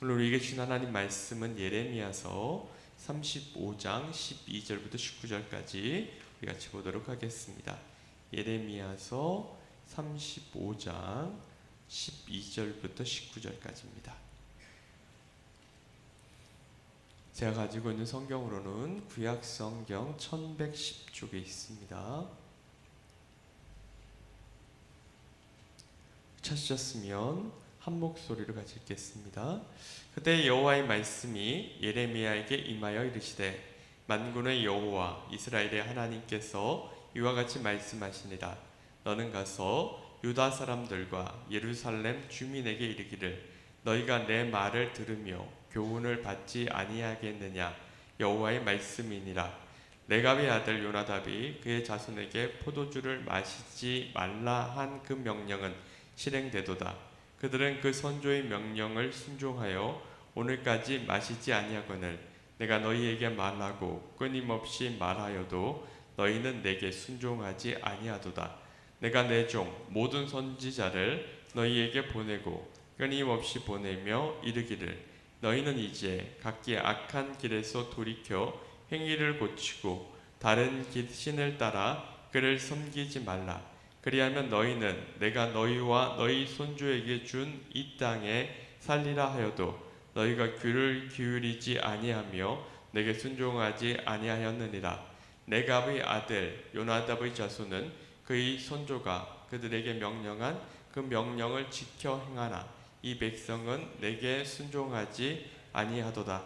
오늘 우리에게 주신 하나님 말씀은 예레미야서 35장 12절부터 19절까지 우리 같이 보도록 하겠습니다. 예레미야서 35장 12절부터 19절까지입니다. 제가 가지고 있는 성경으로는 구약 성경 1110쪽에 있습니다. 찾으셨으면 한 목소리로 같이 읽겠습니다. 그때 여호와의 말씀이 예레미야에게 임하여 이르시되 만군의 여호와 이스라엘의 하나님께서 이와 같이 말씀하시니라. 너는 가서 유다 사람들과 예루살렘 주민에게 이르기를 너희가 내 말을 들으며 교훈을 받지 아니하겠느냐. 여호와의 말씀이니라. 레갑의 아들 요나답이 그의 자손에게 포도주를 마시지 말라 한 그 명령은 실행되도다. 그들은 그 선조의 명령을 순종하여 오늘까지 마시지 아니하거늘 내가 너희에게 말하고 끊임없이 말하여도 너희는 내게 순종하지 아니하도다. 내가 내 종 모든 선지자를 너희에게 보내고 끊임없이 보내며 이르기를 너희는 이제 각기 악한 길에서 돌이켜 행위를 고치고 다른 신을 따라 그를 섬기지 말라. 그리하면 너희는 내가 너희와 너희 손주에게 준 이 땅에 살리라 하여도 너희가 귀를 기울이지 아니하며 내게 순종하지 아니하였느니라. 레갑의 아들 요나답의 자손은 그의 손조가 그들에게 명령한 그 명령을 지켜 행하나 이 백성은 내게 순종하지 아니하도다.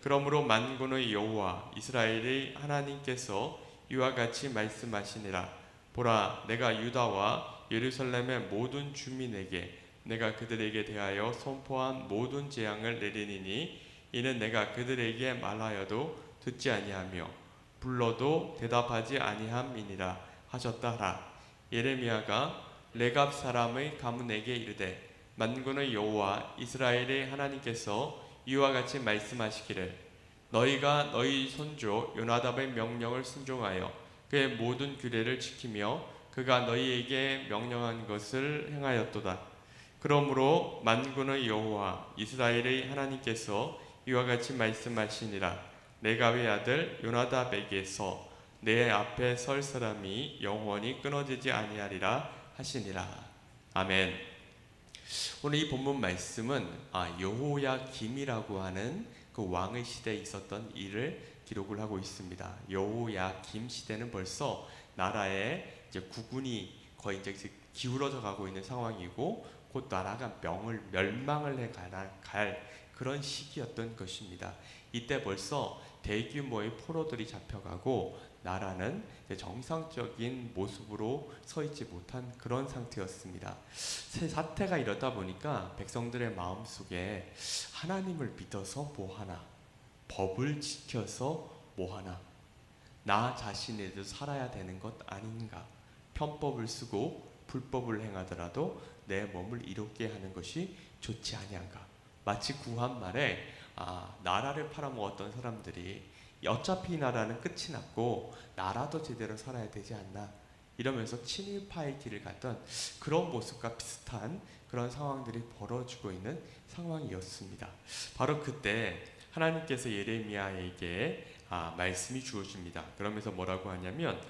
그러므로 만군의 여호와 이스라엘의 하나님께서 이와 같이 말씀하시니라. 보라, 내가 유다와 예루살렘의 모든 주민에게 내가 그들에게 대하여 선포한 모든 재앙을 내리니니 이는 내가 그들에게 말하여도 듣지 아니하며 불러도 대답하지 아니함이니라 하셨다 하라. 예레미야가 레갑 사람의 가문에게 이르되 만군의 여호와 이스라엘의 하나님께서 이와 같이 말씀하시기를 너희가 너희 손주 요나답의 명령을 순종하여 그의 모든 규례를 지키며 그가 너희에게 명령한 것을 행하였도다. 그러므로 만군의 여호와 이스라엘의 하나님께서 이와 같이 말씀하시니라. 레갑의 아들 요나답에게서 내 앞에 설 사람이 영원히 끊어지지 아니하리라 하시니라. 아멘. 오늘 이 본문 말씀은 여호야김이라고 하는 그 왕의 시대에 있었던 일을 기록을 하고 있습니다. 여호야김 시대는 벌써 나라의 이제 국군이 거의 이제 기울어져 가고 있는 상황이고 곧 나라가 멸망을 갈 그런 시기였던 것입니다. 이때 벌써 대규모의 포로들이 잡혀가고 나라는 정상적인 모습으로 서 있지 못한 그런 상태였습니다. 사태가 이렇다 보니까 백성들의 마음속에 하나님을 믿어서 뭐하나, 법을 지켜서 뭐하나, 나 자신에도 살아야 되는 것 아닌가, 편법을 쓰고 불법을 행하더라도 내 몸을 이롭게 하는 것이 좋지 아니한가. 마치 구한 말에 나라를 팔아먹었던 사람들이 어차피 이 나라는 끝이 났고 나라도 제대로 살아야 되지 않나 이러면서 친일파의 길을 갔던 그런 모습과 비슷한 그런 상황들이 벌어지고 있는 상황이었습니다. 바로 그때 하나님께서 예레미야에게 말씀이 주어집니다. 그러면서 뭐라고 하냐면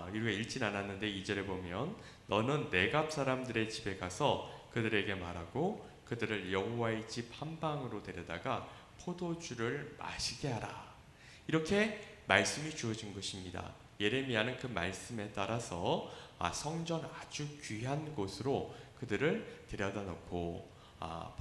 우리가 읽진 않았는데 2절에 보면 너는 네갑 사람들의 집에 가서 그들에게 말하고 그들을 여호와의 집 한방으로 데려다가 포도주를 마시게 하라. 이렇게 말씀이 주어진 것입니다. 예레미야는 그 말씀에 따라서 성전 아주 귀한 곳으로 그들을 데려다 놓고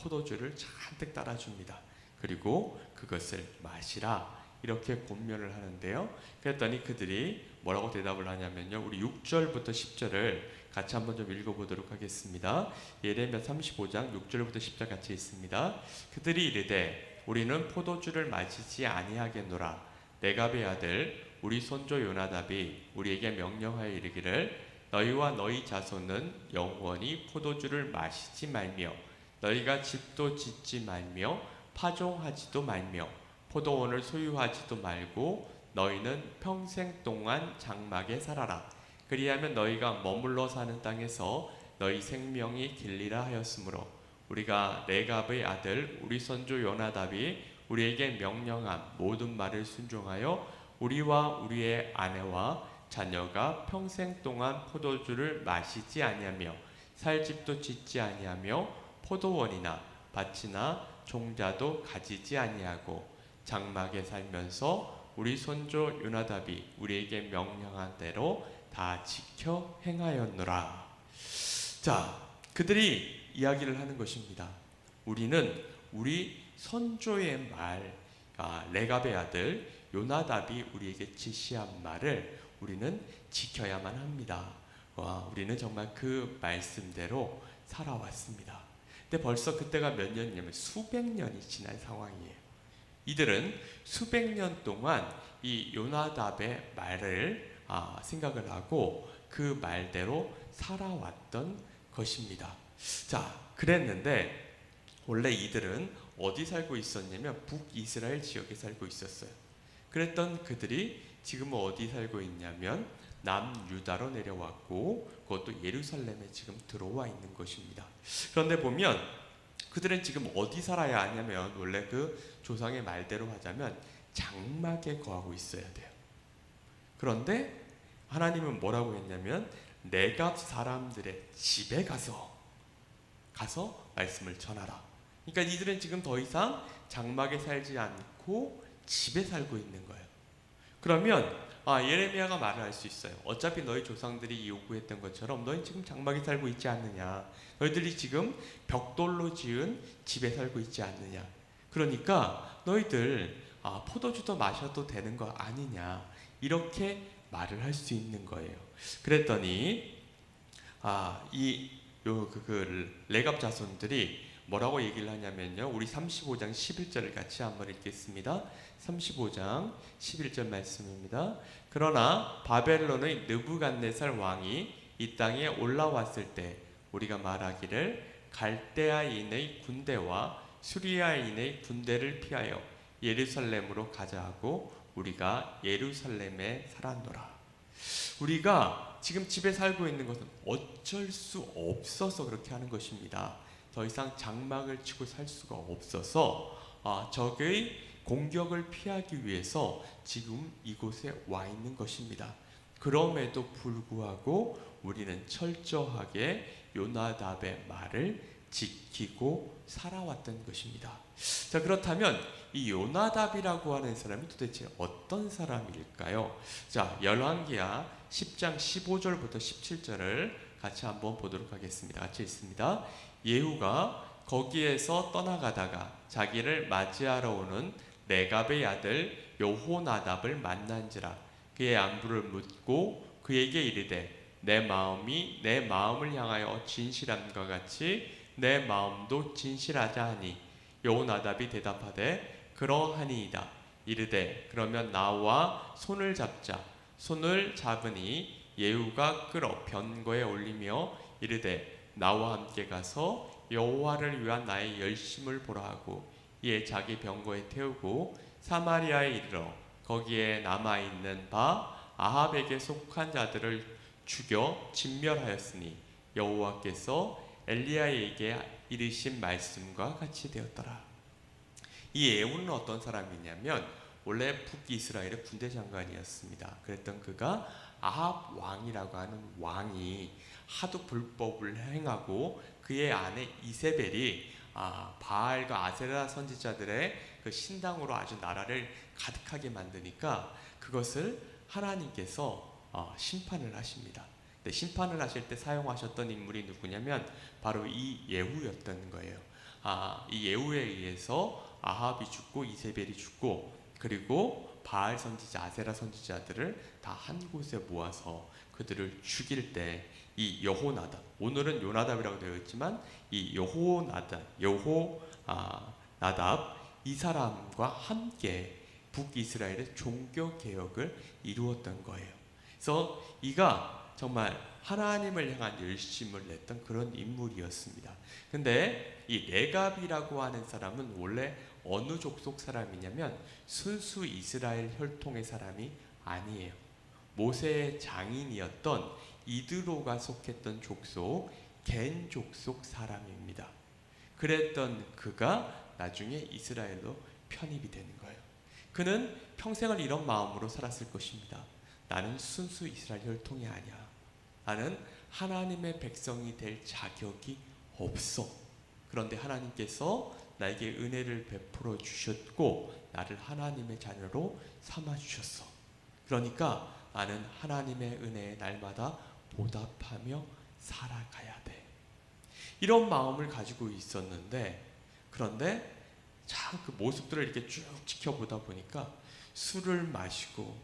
포도주를 잔뜩 따라줍니다. 그리고 그것을 마시라 이렇게 권면을 하는데요. 그랬더니 그들이 뭐라고 대답을 하냐면요, 우리 6절부터 10절을 같이 한번 좀 읽어보도록 하겠습니다. 예레미야 35장 6절부터 10절 같이 있습니다. 그들이 이르되 우리는 포도주를 마시지 아니하겠노라. 레갑의 아들 우리 손조 요나답이 우리에게 명령하여 이르기를 너희와 너희 자손은 영원히 포도주를 마시지 말며 너희가 집도 짓지 말며 파종하지도 말며 포도원을 소유하지도 말고 너희는 평생 동안 장막에 살아라. 그리하면 너희가 머물러 사는 땅에서 너희 생명이 길리라 하였으므로 우리가 레갑의 아들 우리 선조 요나답이 우리에게 명령한 모든 말을 순종하여 우리와 우리의 아내와 자녀가 평생 동안 포도주를 마시지 아니하며 살 집도 짓지 아니하며 포도원이나 밭이나 종자도 가지지 아니하고 장막에 살면서 우리 손주 요나답이 우리에게 명령한 대로 다 지켜 행하였노라. 자, 그들이 이야기를 하는 것입니다. 우리는 우리 선조의 말, 레갑의 아들 요나답이 우리에게 지시한 말을 우리는 지켜야만 합니다. 우리는 정말 그 말씀대로 살아왔습니다. 근데 벌써 그때가 몇 년이냐면 수백 년이 지난 상황이에요. 이들은 수백 년 동안 이 요나답의 말을 생각을 하고 그 말대로 살아왔던 것입니다. 자, 그랬는데 원래 이들은 어디 살고 있었냐면 북이스라엘 지역에 살고 있었어요. 그랬던 그들이 지금은 어디 살고 있냐면 남유다로 내려왔고 그것도 예루살렘에 지금 들어와 있는 것입니다. 그런데 보면 그들은 지금 어디 살아야 하냐면 원래 그 조상의 말대로 하자면 장막에 거하고 있어야 돼요. 그런데 하나님은 뭐라고 했냐면 내갑 사람들의 집에 가서 말씀을 전하라. 그러니까 이들은 지금 더 이상 장막에 살지 않고 집에 살고 있는 거예요. 그러면 예레미야가 말을 할 수 있어요. 어차피 너희 조상들이 요구했던 것처럼 너희 지금 장막에 살고 있지 않느냐. 너희들이 지금 벽돌로 지은 집에 살고 있지 않느냐. 그러니까 너희들 포도주도 마셔도 되는 거 아니냐. 이렇게 말을 할 수 있는 거예요. 그랬더니 레갑 자손들이 뭐라고 얘기를 하냐면요. 우리 35장 11절을 같이 한번 읽겠습니다. 35장 11절 말씀입니다. 그러나 바벨론의 느부갓네살 왕이 이 땅에 올라왔을 때 우리가 말하기를 갈대아인의 군대와 수리아인의 군대를 피하여 예루살렘으로 가자 하고 우리가 예루살렘에 살았노라. 우리가 지금 집에 살고 있는 것은 어쩔 수 없어서 그렇게 하는 것입니다. 더 이상 장막을 치고 살 수가 없어서 적의 공격을 피하기 위해서 지금 이곳에 와 있는 것입니다. 그럼에도 불구하고 우리는 철저하게 요나답의 말을 지키고 살아왔던 것입니다. 자, 그렇다면 이 요나답이라고 하는 사람이 도대체 어떤 사람일까요? 자, 열왕기하 10장 15절부터 17절을 같이 한번 보도록 하겠습니다. 같이 읽습니다. 예후가 거기에서 떠나가다가 자기를 맞이하러 오는 레갑의 아들 여호나답을 만난지라. 그의 안부를 묻고 그에게 이르되 내 마음이 내 마음을 향하여 진실함과 같이 내 마음도 진실하자 하니 여호나답이 대답하되 그러하니이다. 이르되 그러면 나와 손을 잡자. 손을 잡으니 예후가 끌어 변거에 올리며 이르되 나와 함께 가서 여호와를 위한 나의 열심을 보라 하고 이에 자기 병거에 태우고 사마리아에 이르러 거기에 남아있는 바 아합에게 속한 자들을 죽여 진멸하였으니 여호와께서 엘리야에게 이르신 말씀과 같이 되었더라. 이 예후는 어떤 사람이냐면 원래 북이스라엘의 군대 장관이었습니다. 그랬던 그가 아합 왕이라고 하는 왕이 하도 불법을 행하고 그의 아내 이세벨이 바알과 아세라 선지자들의 그 신당으로 아주 나라를 가득하게 만드니까 그것을 하나님께서 심판을 하십니다. 근데 심판을 하실 때 사용하셨던 인물이 누구냐면 바로 이 예후였던 거예요. 이 예후에 의해서 아합이 죽고 이세벨이 죽고 그리고 바알 선지자, 아세라 선지자들을 다 한 곳에 모아서 그들을 죽일 때 이 여호나답, 오늘은 요나답이라고 되어 있지만 이 여호나답 이 사람과 함께 북이스라엘의 종교 개혁을 이루었던 거예요. 그래서 이가 정말 하나님을 향한 열심을 냈던 그런 인물이었습니다. 근데 이 레갑이라고 하는 사람은 원래 어느 족속 사람이냐면 순수 이스라엘 혈통의 사람이 아니에요. 모세의 장인이었던 이드로가 속했던 족속 겐 족속 사람입니다. 그랬던 그가 나중에 이스라엘로 편입이 되는 거예요. 그는 평생을 이런 마음으로 살았을 것입니다. 나는 순수 이스라엘 혈통이 아니야. 나는 하나님의 백성이 될 자격이 없어. 그런데 하나님께서 나에게 은혜를 베풀어 주셨고 나를 하나님의 자녀로 삼아 주셨어. 그러니까 나는 하나님의 은혜에 날마다 보답하며 살아가야 돼. 이런 마음을 가지고 있었는데, 그런데 참 그 모습들을 이렇게 쭉 지켜보다 보니까 술을 마시고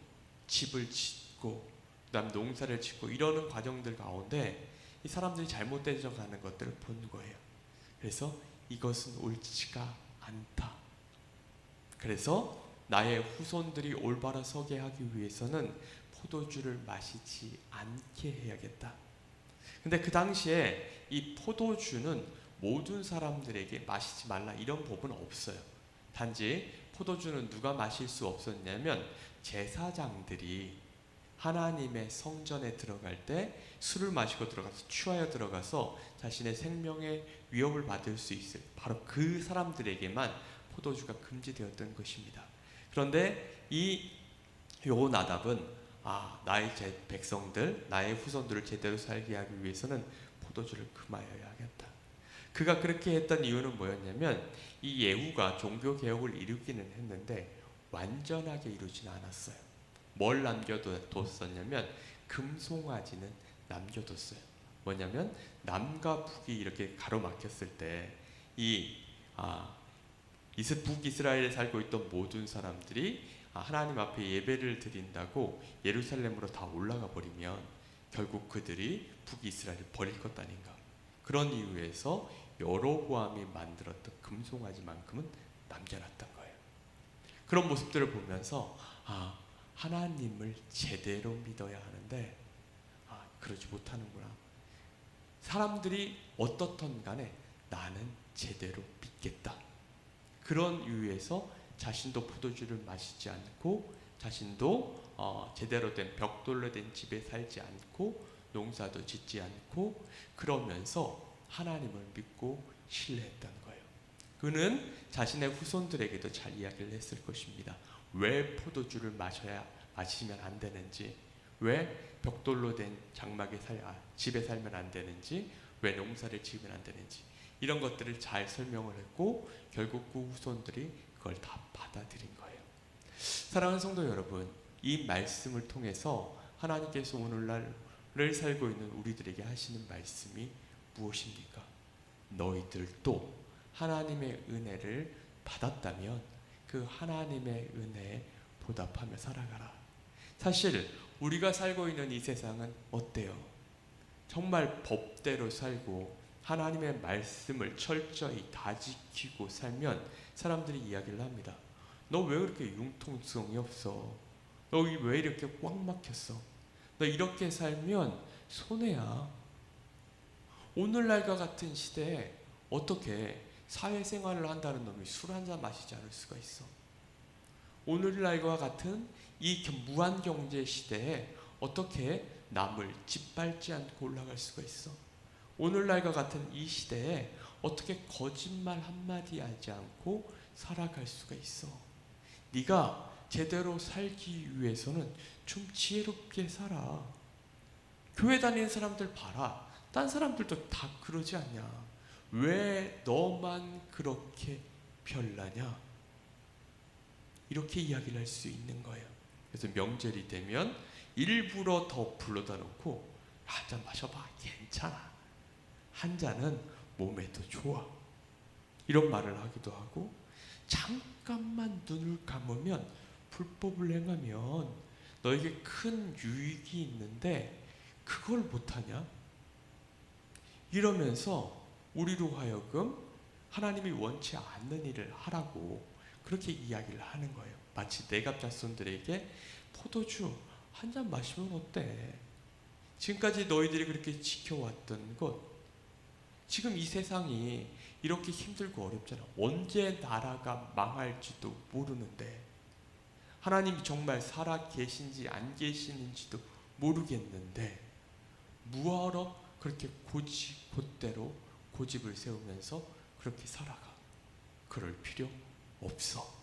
집을 짓고 그다음 농사를 짓고 이러는 과정들 가운데 이 사람들이 잘못되어 가는 것들을 본 거예요. 그래서 이것은 옳지가 않다. 그래서 나의 후손들이 올바로 서게 하기 위해서는 포도주를 마시지 않게 해야겠다. 근데 그 당시에 이 포도주는 모든 사람들에게 마시지 말라 이런 법은 없어요. 단지 포도주는 누가 마실 수 없었냐면 제사장들이 하나님의 성전에 들어갈 때 술을 마시고 들어가서 취하여 들어가서 자신의 생명의 위협을 받을 수 있을 바로 그 사람들에게만 포도주가 금지되었던 것입니다. 그런데 이 여호나답은 나의 백성들, 나의 후손들을 제대로 살게 하기 위해서는 포도주를 금하여야 하겠다. 그가 그렇게 했던 이유는 뭐였냐면 이 예후가 종교개혁을 이루기는 했는데 완전하게 이루지는 않았어요. 뭘 남겨뒀었냐면 금송아지는 남겨뒀어요. 뭐냐면 남과 북이 이렇게 가로막혔을 때 북이스라엘에 살고 있던 모든 사람들이 하나님 앞에 예배를 드린다고 예루살렘으로 다 올라가 버리면 결국 그들이 북이스라엘을 버릴 것 아닌가. 그런 이유에서 여로보암이 만들었던 금송아지만큼은 남겨놨던 거예요. 그런 모습들을 보면서 하나님을 제대로 믿어야 하는데 그러지 못하는구나. 사람들이 어떻든 간에 나는 제대로 믿겠다. 그런 이유에서 자신도 포도주를 마시지 않고 자신도 제대로 된 벽돌로 된 집에 살지 않고 농사도 짓지 않고 그러면서 하나님을 믿고 신뢰했던 거예요. 그는 자신의 후손들에게도 잘 이야기를 했을 것입니다. 왜 포도주를 마시면 안 되는지, 왜 벽돌로 된 집에 살면 안 되는지, 왜 농사를 지으면 안 되는지 이런 것들을 잘 설명을 했고 결국 그 후손들이 그걸 다 받아들인 거예요. 사랑하는 성도 여러분, 이 말씀을 통해서 하나님께서 오늘날을 살고 있는 우리들에게 하시는 말씀이 무엇입니까? 너희들도 하나님의 은혜를 받았다면 그 하나님의 은혜에 보답하며 살아가라. 사실 우리가 살고 있는 이 세상은 어때요? 정말 법대로 살고 하나님의 말씀을 철저히 다 지키고 살면 사람들이 이야기를 합니다. 너 왜 그렇게 융통성이 없어? 너 왜 이렇게 꽉 막혔어? 너 이렇게 살면 손해야. 오늘날과 같은 시대에 어떻게 사회생활을 한다는 놈이 술 한잔 마시지 않을 수가 있어? 오늘날과 같은 이 무한경제 시대에 어떻게 남을 짓밟지 않고 올라갈 수가 있어? 오늘날과 같은 이 시대에 어떻게 거짓말 한마디 하지 않고 살아갈 수가 있어? 네가 제대로 살기 위해서는 좀 지혜롭게 살아. 교회 다니는 사람들 봐라. 딴 사람들도 다 그러지 않냐? 왜 너만 그렇게 별나냐? 이렇게 이야기를 할 수 있는 거예요. 그래서 명절이 되면 일부러 더 불러다 놓고 한 잔 마셔봐. 괜찮아. 한 잔은 몸에도 좋아. 이런 말을 하기도 하고 잠깐만 눈을 감으면 불법을 행하면 너에게 큰 유익이 있는데 그걸 못하냐? 이러면서 우리로 하여금 하나님이 원치 않는 일을 하라고 그렇게 이야기를 하는 거예요. 마치 내갑 자손들에게 포도주 한 잔 마시면 어때? 지금까지 너희들이 그렇게 지켜왔던 것, 지금 이 세상이 이렇게 힘들고 어렵잖아. 언제 나라가 망할지도 모르는데 하나님이 정말 살아 계신지 안 계시는지도 모르겠는데 무엇하러 그렇게 곧대로 고집을 세우면서 그렇게 살아가. 그럴 필요 없어.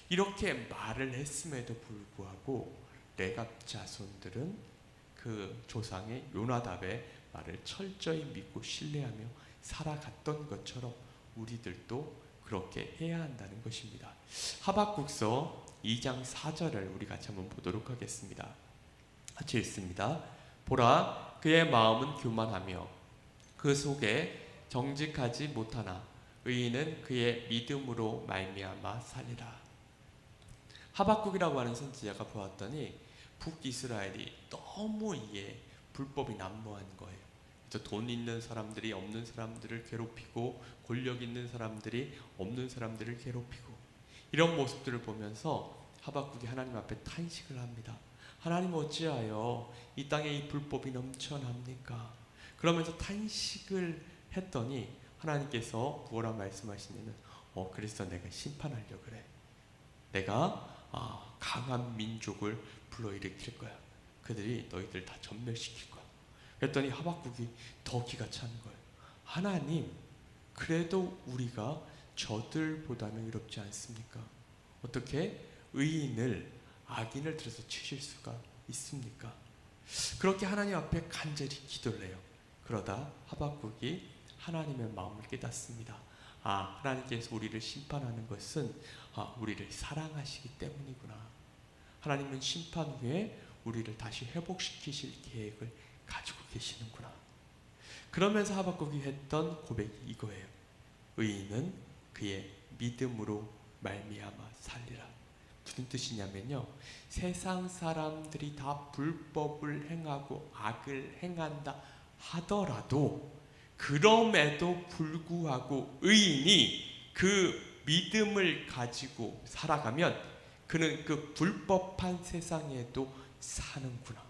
이렇게 말을 했음에도 불구하고 레갑 자손들은 그 조상의 요나답의 말을 철저히 믿고 신뢰하며 살아갔던 것처럼 우리들도 그렇게 해야 한다는 것입니다. 하박국서 2장 4절을 우리 같이 한번 보도록 하겠습니다. 같이 읽습니다. 보라, 그의 마음은 교만하며 그 속에 정직하지 못하나 의인은 그의 믿음으로 말미암아 살리라. 하박국이라고 하는 선지자가 보았더니 북이스라엘이 너무 이에 불법이 난무한 거예요. 돈 있는 사람들이 없는 사람들을 괴롭히고 권력 있는 사람들이 없는 사람들을 괴롭히고 이런 모습들을 보면서 하박국이 하나님 앞에 탄식을 합니다. 하나님 어찌하여 이 땅에 이 불법이 넘쳐납니까? 그러면서 탄식을 했더니 하나님께서 뭐라 말씀하시냐면 그래서 내가 심판하려고 그래. 내가 강한 민족을 불러일으킬 거야. 그들이 너희들 다 전멸시킬 거야. 그랬더니 하박국이 더 기가 찬 거예요. 하나님, 그래도 우리가 저들보다는 의롭지 않습니까? 어떻게 의인을 악인을 들어서 치실 수가 있습니까? 그렇게 하나님 앞에 간절히 기도를 해요. 그러다 하박국이 하나님의 마음을 깨닫습니다. 하나님께서 우리를 심판하는 것은 우리를 사랑하시기 때문이구나. 하나님은 심판 후에 우리를 다시 회복시키실 계획을 가지고 계시는구나. 그러면서 하박국이 했던 고백이 이거예요. 의인은 그의 믿음으로 말미암아 살리라. 무슨 뜻이냐면요, 세상 사람들이 다 불법을 행하고 악을 행한다 하더라도 그럼에도 불구하고 의인이 그 믿음을 가지고 살아가면 그는 그 불법한 세상에도 사는구나.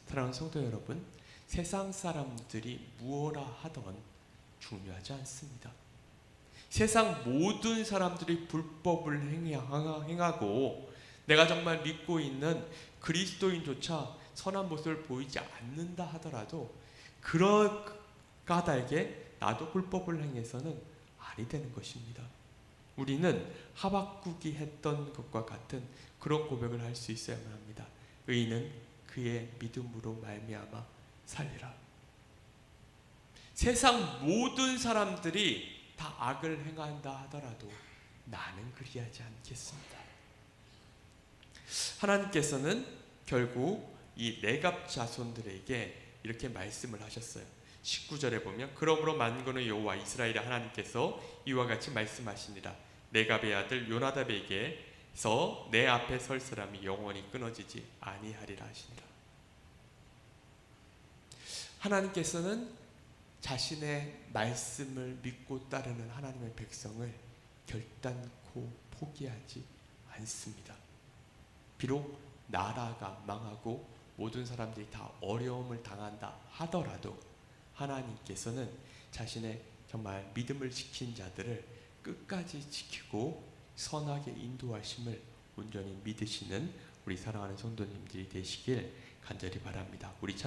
사랑하는 성도 여러분, 세상 사람들이 무엇라 하던 중요하지 않습니다. 세상 모든 사람들이 불법을 행하고 내가 정말 믿고 있는 그리스도인조차 선한 모습을 보이지 않는다 하더라도 그런 까닭에 나도 불법을 행해서는 아니 되는 것입니다. 우리는 하박국이 했던 것과 같은 그런 고백을 할 수 있어야만 합니다. 의인은 그의 믿음으로 말미암아 살리라. 세상 모든 사람들이 다 악을 행한다 하더라도 나는 그리하지 않겠습니다. 하나님께서는 결국 이 레갑 자손들에게 이렇게 말씀을 하셨어요. 19절에 보면 그러므로 만군의 여호와 이스라엘의 하나님께서 이와 같이 말씀하시니라. 레갑의 아들 요나답에게서 내 앞에 설 사람이 영원히 끊어지지 아니하리라 하시니라. 하나님께서는 자신의 말씀을 믿고 따르는 하나님의 백성을 결단코 포기하지 않습니다. 비록 나라가 망하고 모든 사람들이 다 어려움을 당한다 하더라도 하나님께서는 자신의 정말 믿음을 지킨 자들을 끝까지 지키고 선하게 인도하심을 온전히 믿으시는 우리 사랑하는 성도님들이 되시길 간절히 바랍니다. 우리